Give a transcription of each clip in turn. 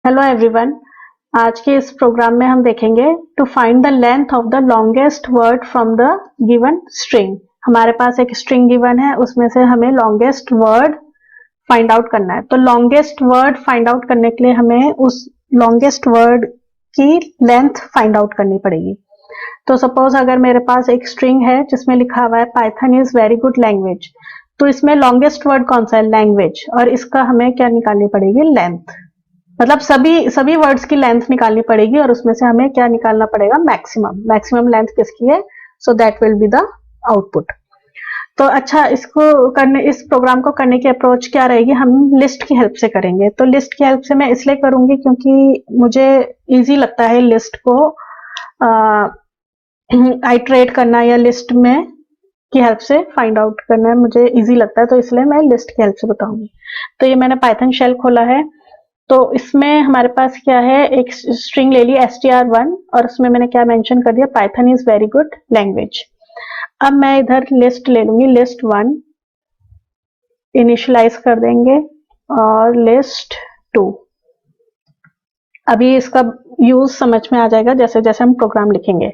Hello everyone. आज के इस प्रोग्राम में हम देखेंगे to find the length of the longest word from the given string. हमारे पास एक स्ट्रिंग गिवन है, उसमें से हमें लॉन्गेस्ट वर्ड फाइंड आउट करना है। तो लॉन्गेस्ट वर्ड फाइंड आउट करने के लिए हमें उस लॉन्गेस्ट वर्ड की लेंथ फाइंड आउट करनी पड़ेगी। तो सपोज अगर मेरे पास एक स्ट्रिंग है जिसमें लिखा हुआ है Python is very good language, तो इसमें लॉन्गेस्ट वर्ड कौन सा है? लैंग्वेज। और इसका हमें क्या निकालनी पड़ेगी? लेंथ। मतलब सभी वर्ड्स की लेंथ निकालनी पड़ेगी और उसमें से हमें क्या निकालना पड़ेगा? मैक्सिमम लेंथ किसकी है? So that will be the output. तो अच्छा, इस प्रोग्राम को करने की अप्रोच क्या रहेगी? हम लिस्ट की हेल्प से करेंगे। तो लिस्ट की हेल्प से मैं इसलिए करूंगी क्योंकि मुझे इजी लगता है लिस्ट को आइटरेट करना या लिस्ट में की हेल्प से फाइंड आउट करना मुझे इजी लगता है, तो इसलिए मैं लिस्ट की हेल्प से बताऊंगी। तो ये मैंने पाइथन शेल खोला है। तो इसमें हमारे पास क्या है, एक स्ट्रिंग ले ली str1 और उसमें मैंने क्या मेंशन कर दिया? Python is very good language. अब मैं इधर लिस्ट ले लूंगी, लिस्ट 1 इनिशियलाइज कर देंगे और लिस्ट 2। अभी इसका यूज समझ में आ जाएगा जैसे जैसे हम प्रोग्राम लिखेंगे।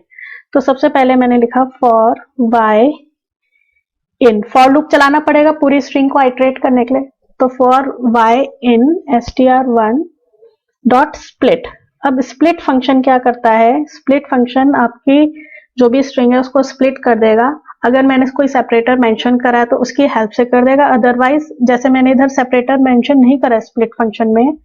तो सबसे पहले मैंने लिखा for y in. For loop चलाना पड़ेगा पूरी स्ट्रिंग को आइटरेट करने के लिए। तो for y in str1 dot split. अब स्प्लिट फंक्शन क्या करता है? स्प्लिट फंक्शन आपकी जो भी स्ट्रिंग है उसको स्प्लिट कर देगा। अगर मैंने कोई सेपरेटर मेंशन करा है तो उसकी हेल्प से कर देगा, अदरवाइज जैसे मैंने इधर सेपरेटर मेंशन नहीं करा स्प्लिट फंक्शन में,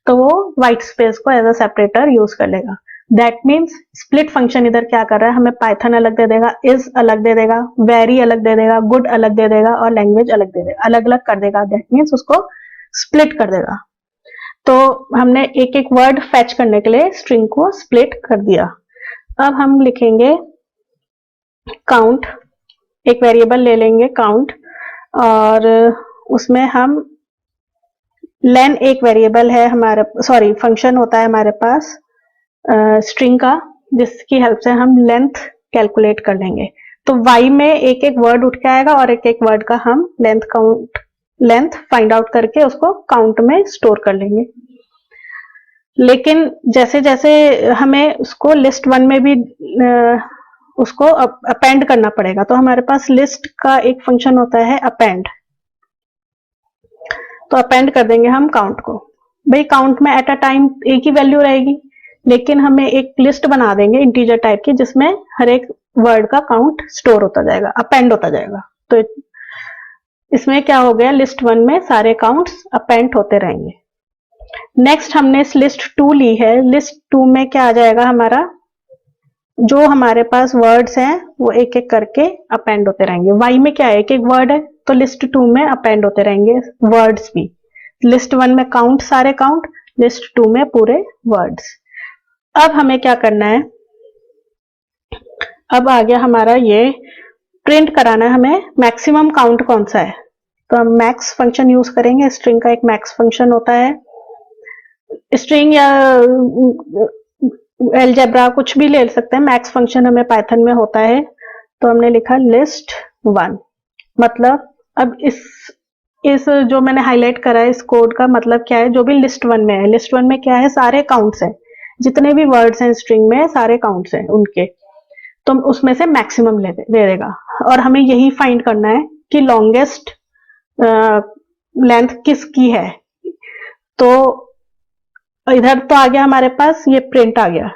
तो वो व्हाइट स्पेस को एज अ सेपरेटर यूज कर लेगा। दैट मीन्स स्प्लिट फंक्शन इधर क्या कर रहा है? हमें पाइथन अलग दे देगा, इज अलग दे देगा, वेरी अलग दे देगा, गुड अलग दे देगा और लैंग्वेज अलग दे देगा, अलग अलग कर देगा। दैट मीन्स उसको स्प्लिट कर देगा। तो हमने एक एक वर्ड फैच करने के लिए स्ट्रिंग को स्प्लिट कर दिया। अब हम लिखेंगे काउंट। एक वेरिएबल ले लेंगे काउंट और उसमें हम लेन एक वेरिएबल है हमारे, फंक्शन होता है हमारे पास स्ट्रिंग का, जिसकी हेल्प से हम लेंथ कैलकुलेट कर लेंगे। तो y में एक एक वर्ड उठ के आएगा और एक एक वर्ड का हम लेंथ फाइंड आउट करके उसको काउंट में स्टोर कर लेंगे। लेकिन जैसे जैसे हमें उसको लिस्ट 1 में भी उसको अपेंड करना पड़ेगा। तो हमारे पास लिस्ट का एक फंक्शन होता है अपेंड। तो अपेंड कर देंगे हम काउंट को। भाई काउंट में एट अ टाइम एक ही वैल्यू रहेगी, लेकिन हमें एक लिस्ट बना देंगे इंटीजर टाइप की जिसमें हर एक वर्ड का काउंट स्टोर होता जाएगा, अपेंड होता जाएगा। तो इसमें क्या हो गया? लिस्ट 1 में सारे काउंट्स अपेंड होते रहेंगे। नेक्स्ट हमने इस लिस्ट 2 ली है। लिस्ट 2 में क्या आ जाएगा? हमारा जो हमारे पास वर्ड्स हैं वो एक एक करके अपेंड होते रहेंगे। y में क्या है? एक एक वर्ड है, तो लिस्ट 2 में अपेंड होते रहेंगे वर्ड्स भी। लिस्ट 1 में काउंट, सारे काउंट, लिस्ट 2 में पूरे वर्ड्स। अब हमें क्या करना है? अब आ गया हमारा ये प्रिंट कराना है हमें मैक्सिमम काउंट कौन सा है। तो हम मैक्स फंक्शन यूज करेंगे। स्ट्रिंग का एक मैक्स फंक्शन होता है। स्ट्रिंग या एलजेब्रा कुछ भी ले सकते हैं, मैक्स फंक्शन हमें पाइथन में होता है। तो हमने लिखा लिस्ट 1। मतलब अब इस जो मैंने हाईलाइट करा है इस कोड का मतलब क्या है? जो भी लिस्ट 1 में है, लिस्ट 1 में क्या है? सारे काउंट्स हैं, जितने भी वर्ड्स हैं स्ट्रिंग में सारे काउंट्स हैं उनके। तो उसमें से मैक्सिमम ले देगा और हमें यही फाइंड करना है कि लॉन्गेस्ट लेंथ किसकी है। तो इधर तो आ गया हमारे पास, ये प्रिंट आ गया।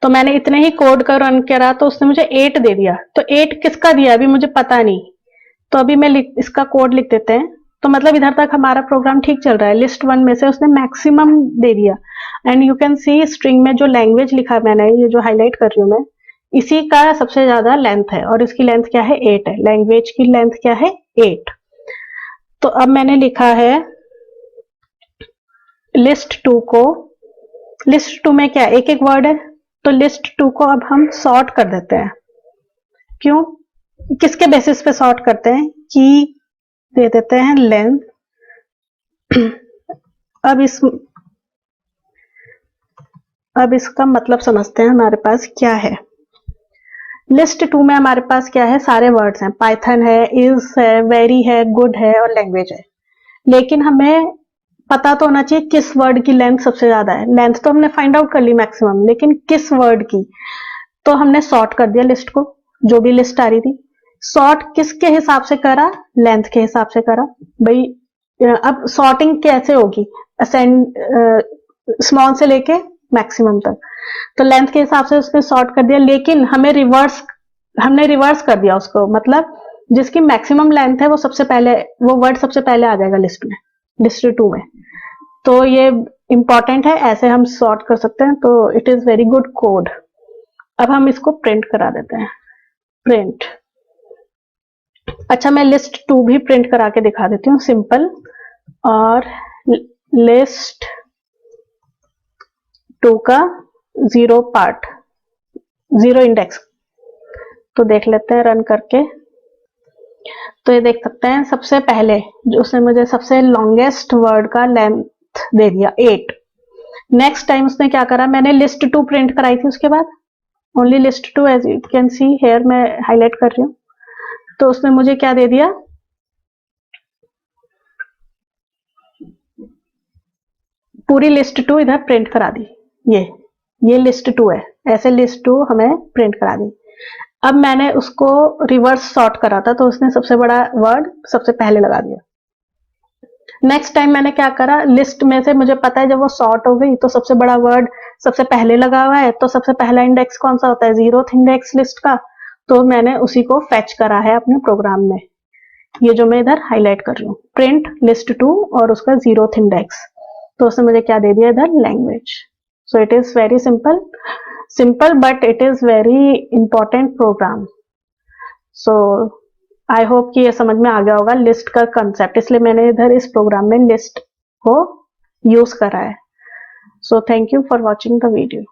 तो मैंने इतने ही कोड का रन करा तो उसने मुझे 8 दे दिया। तो 8 किसका दिया अभी मुझे पता नहीं, तो अभी मैं इसका कोड लिख देते हैं। तो मतलब इधर तक हमारा प्रोग्राम ठीक चल रहा है। लिस्ट 1 में से उसने मैक्सिमम दे दिया। And you can C string में जो लैंग्वेज लिखा है मैंने, ये जो हाईलाइट कर रही हूं मैं, इसी का सबसे ज्यादा लेंथ है और इसकी लेंथ क्या है? 8 है। लैंग्वेज की लेंथ क्या है? 8। तो अब मैंने लिखा है लिस्ट 2 को, लिस्ट 2 में क्या एक एक वर्ड है, तो लिस्ट 2 को अब हम सॉर्ट कर देते हैं। क्यों? किसके बेसिस पे सॉर्ट करते हैं? की दे देते हैं लेंथ। अब इसका मतलब समझते हैं हमारे पास क्या है। लिस्ट 2 में हमारे पास क्या है? सारे वर्ड्स हैं, पाइथन है, इज है, वेरी है, गुड है और लैंग्वेज है। लेकिन हमें पता तो होना चाहिए किस वर्ड की लेंथ सबसे ज्यादा है। लेंथ तो हमने फाइंड आउट कर ली मैक्सिमम, लेकिन किस वर्ड की, तो हमने सॉर्ट कर दिया लिस्ट को, जो भी लिस्ट आ रही थी। सॉर्ट किसके हिसाब से करा? लेंथ के हिसाब से करा भाई। अब सॉर्टिंग कैसे होगी? असेंड, स्मॉल से लेके मैक्सिमम तक, तो लेंथ के हिसाब से उसने सॉर्ट कर दिया, लेकिन हमने रिवर्स कर दिया उसको, मतलब जिसकी मैक्सिमम लेंथ है वो सबसे पहले, वो वर्ड सबसे पहले आ जाएगा लिस्ट में, लिस्ट 2 में। तो ये इंपॉर्टेंट है, ऐसे हम सॉर्ट कर सकते हैं, तो it is very good code. अब हम इसको प्रिंट करा देते हैं, प्रिंट। अच्छा, मैं लिस्ट 2 भी प्रिंट करा के दिखा देती हूँ, सिंपल। और लिस्ट 2 का 0 पार्ट, 0 इंडेक्स, तो देख लेते हैं रन करके। तो ये देख सकते हैं सबसे पहले जो उसने मुझे सबसे लॉन्गेस्ट वर्ड का लेंथ दे दिया 8। नेक्स्ट टाइम उसने क्या करा, मैंने लिस्ट 2 प्रिंट कराई थी उसके बाद, only list 2, as you can see here, मैं हाईलाइट कर रही हूँ। तो उसने मुझे क्या दे दिया, पूरी लिस्ट 2 इधर प्रिंट करा दी। ये लिस्ट 2 है, ऐसे लिस्ट 2 हमें प्रिंट करा दी। अब मैंने उसको रिवर्स सॉर्ट करा था, तो उसने सबसे बड़ा वर्ड सबसे पहले लगा दिया। नेक्स्ट टाइम मैंने क्या करा, लिस्ट में से मुझे पता है जब वो सॉर्ट हो गई तो सबसे बड़ा वर्ड सबसे पहले लगा हुआ है, तो सबसे पहला इंडेक्स कौन सा होता है? 0th इंडेक्स लिस्ट का। तो मैंने उसी को फेच करा है अपने प्रोग्राम में, ये जो मैं इधर हाईलाइट कर रही हूँ, प्रिंट लिस्ट 2 और उसका 0th इंडेक्स। तो उसने मुझे क्या दे दिया इधर? Language. So it is very simple but it is very important program. So I hope कि ये समझ में आ गया होगा लिस्ट का कंसेप्ट, इसलिए मैंने इधर इस प्रोग्राम में लिस्ट को यूज करा है। So thank you for watching the video.